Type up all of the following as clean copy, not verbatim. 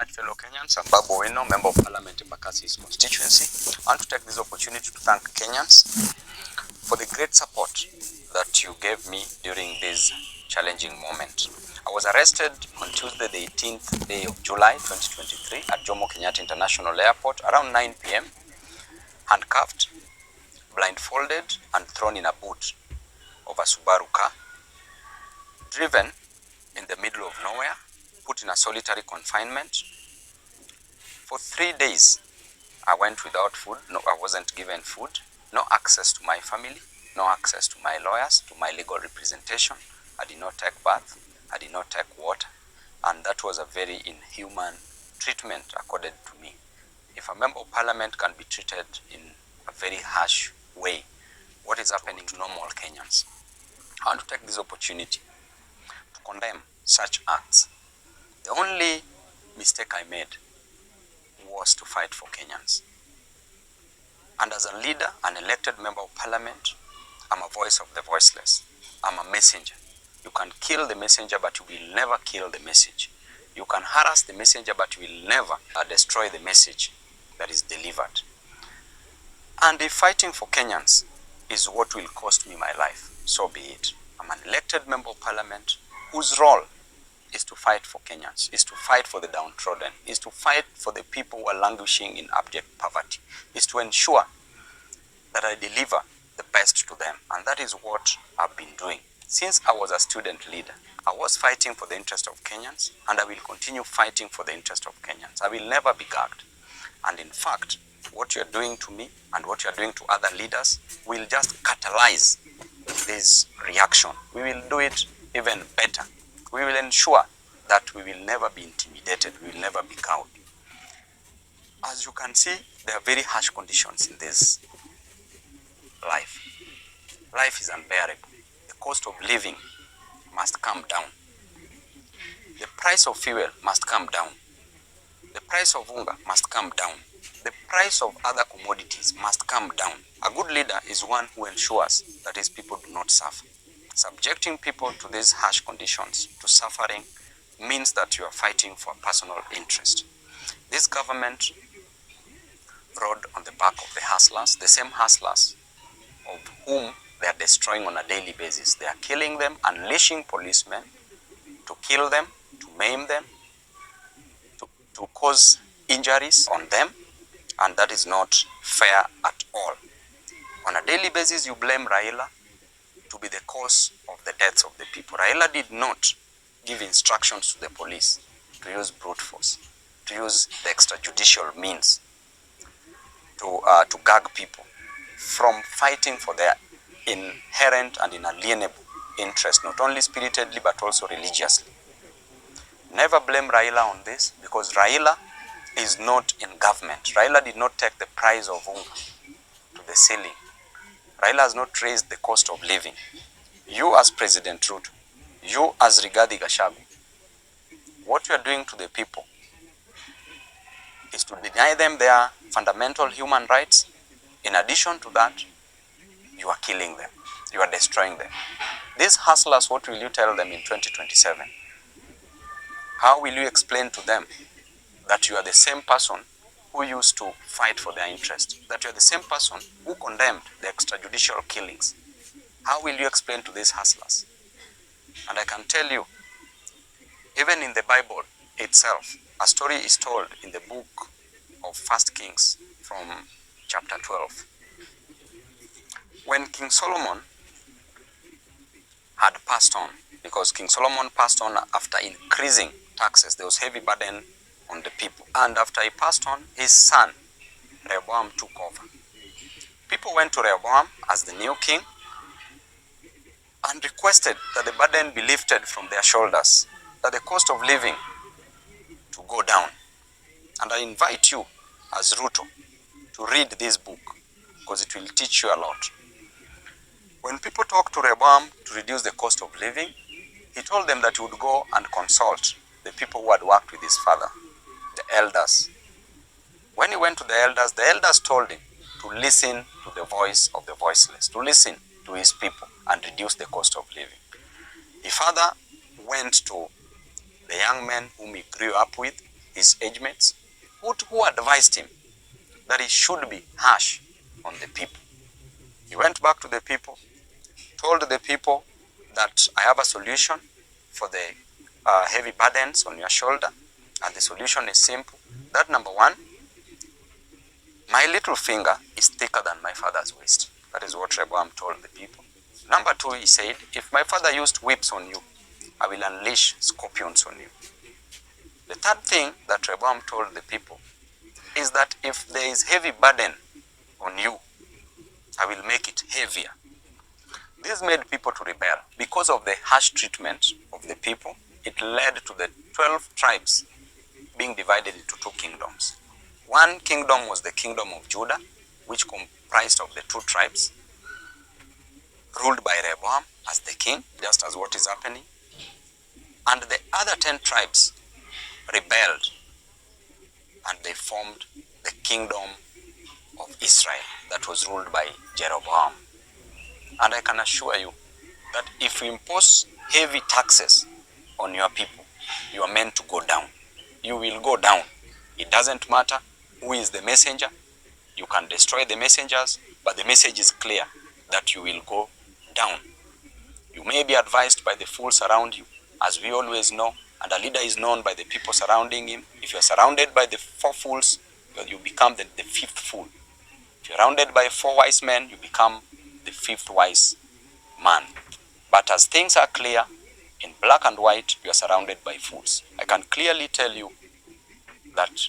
much, fellow Kenyans. I'm Babu Owino, Member of Parliament in Bakasi's constituency. I want to take this opportunity to thank Kenyans for the great support that you gave me during this challenging moment. I was arrested on Tuesday, the 18th day of July 2023 at Jomo Kenyatta International Airport around 9 p.m. handcuffed, blindfolded, and thrown in a boot of a Subaru car, driven in the middle of nowhere, put in a solitary confinement. For 3 days, I went without food. No, I wasn't given food. No access to my family. No access to my lawyers, to my legal representation. I did not take bath. I did not take water. And that was a very inhuman treatment accorded to me. If a member of parliament can be treated in a very harsh way, what is happening to normal Kenyans? I want to take this opportunity to condemn such acts. The only mistake I made was to fight for Kenyans. And as a leader, an elected member of parliament, I'm a voice of the voiceless. I'm a messenger. You can kill the messenger, but you will never kill the message. You can harass the messenger, but you will never destroy the message that is delivered. And if fighting for Kenyans is what will cost me my life, so be it. I'm an elected member of parliament whose role is to fight for Kenyans, is to fight for the downtrodden, is to fight for the people who are languishing in abject poverty, is to ensure that I deliver the best to them. And that is what I've been doing. Since I was a student leader, I was fighting for the interest of Kenyans, and I will continue fighting for the interest of Kenyans. I will never be gagged. And in fact, what you're doing to me and what you're doing to other leaders will just catalyze this reaction. We will do it even better. We will ensure that we will never be intimidated, we will never be cowed. As you can see, there are very harsh conditions in this life. Life is unbearable. The cost of living must come down. The price of fuel must come down. The price of hunger must come down. The price of other commodities must come down. A good leader is one who ensures that his people do not suffer. Subjecting people to these harsh conditions, to suffering, means that you are fighting for personal interest. This government rode on the back of the hustlers, the same hustlers of whom they are destroying on a daily basis. They are killing them, unleashing policemen to kill them, to maim them, to cause injuries on them, and that is not fair at all. On a daily basis, you blame Raila to be the cause of the deaths of the people. Raila did not give instructions to the police to use brute force, to use the extrajudicial means to gag people from fighting for their inherent and inalienable interest, not only spiritedly but also religiously. Never blame Raila on this, because Raila is not in government. Raila did not take the price of hunger to the ceiling. Raila has not raised the cost of living. You as President Ruto, you as Rigathi Gachagua, what you are doing to the people is to deny them their fundamental human rights. In addition to that, you are killing them. You are destroying them. These hustlers, what will you tell them in 2027? How will you explain to them that you are the same person who used to fight for their interest, that you are the same person who condemned the extrajudicial killings? How will you explain to these hustlers? And I can tell you, even in the Bible itself, a story is told in the book of 1 Kings from chapter 12. When King Solomon had passed on, because King Solomon passed on after increasing taxes, there was heavy burden on the people. And after he passed on, his son, Rehoboam, took over. People went to Rehoboam as the new king and requested that the burden be lifted from their shoulders, that the cost of living to go down. And I invite you as Ruto to read this book, because it will teach you a lot. When people talk to Rehoboam to reduce the cost of living, he told them that he would go and consult the people who had worked with his father, the elders. When he went to the elders told him to listen to the voice of the voiceless, to listen to his people and reduce the cost of living. He further went to the young men whom he grew up with his age mates, who advised him that he should be harsh on the people. He went back to the people, told the people that I have a solution for the heavy burdens on your shoulder, and the solution is simple. That number one, my little finger is thicker than my father's waist. That is what Rehoboam told the people. Number two, he said, if my father used whips on you, I will unleash scorpions on you. The third thing that Rehoboam told the people is that if there is heavy burden on you, I will make it heavier. This made people to rebel. Because of the harsh treatment of the people, it led to the 12 tribes being divided into two kingdoms. One kingdom was the kingdom of Judah, which comprised of the two tribes, ruled by Rehoboam as the king, just as what is happening. And the other 10 tribes rebelled, and they formed the kingdom of Israel that was ruled by Jeroboam. And I can assure you that if you impose heavy taxes on your people, you are meant to go down. You will go down. It doesn't matter who is the messenger. You can destroy the messengers, but the message is clear that you will go down. You may be advised by the fools around you, as we always know, and a leader is known by the people surrounding him. If you are surrounded by the 4 fools, you become the 5th fool. If you're surrounded by 4 wise men, you become the 5th wise man. But as things are clear, in black and white, you are surrounded by fools. I can clearly tell you that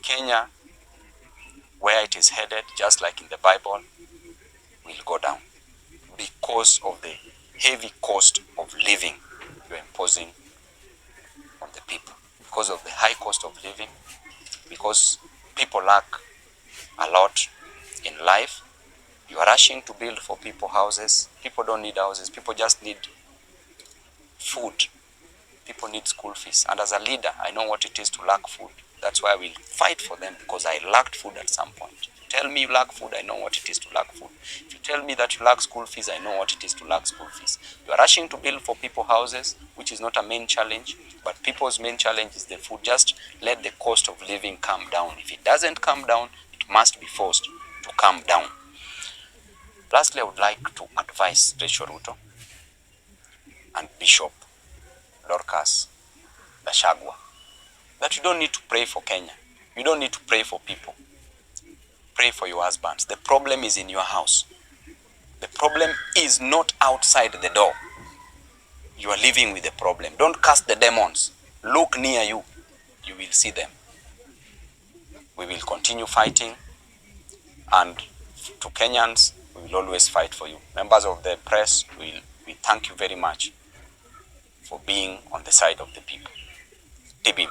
Kenya, where it is headed, just like in the Bible, will go down because of the heavy cost of living you're imposing on the people. Because of the high cost of living, because people lack a lot in life, you are rushing to build for people houses. People don't need houses. People just need food. People need school fees. And as a leader, I know what it is to lack food. That's why I will fight for them, because I lacked food at some point. If you tell me you lack food, I know what it is to lack food. If you tell me that you lack school fees, I know what it is to lack school fees. You are rushing to build for people houses, which is not a main challenge, but people's main challenge is the food. Just let the cost of living come down. If it doesn't come down, it must be forced to come down. Lastly, I would like to advise Rachel Ruto and Bishop Dorcas Gachagua that you don't need to pray for Kenya. You don't need to pray for people. Pray for your husbands. The problem is in your house. The problem is not outside the door. You are living with the problem. Don't cast the demons. Look near you. You will see them. We will continue fighting, and to Kenyans, we will always fight for you. Members of the press, we thank you very much for being on the side of the people. Tibim.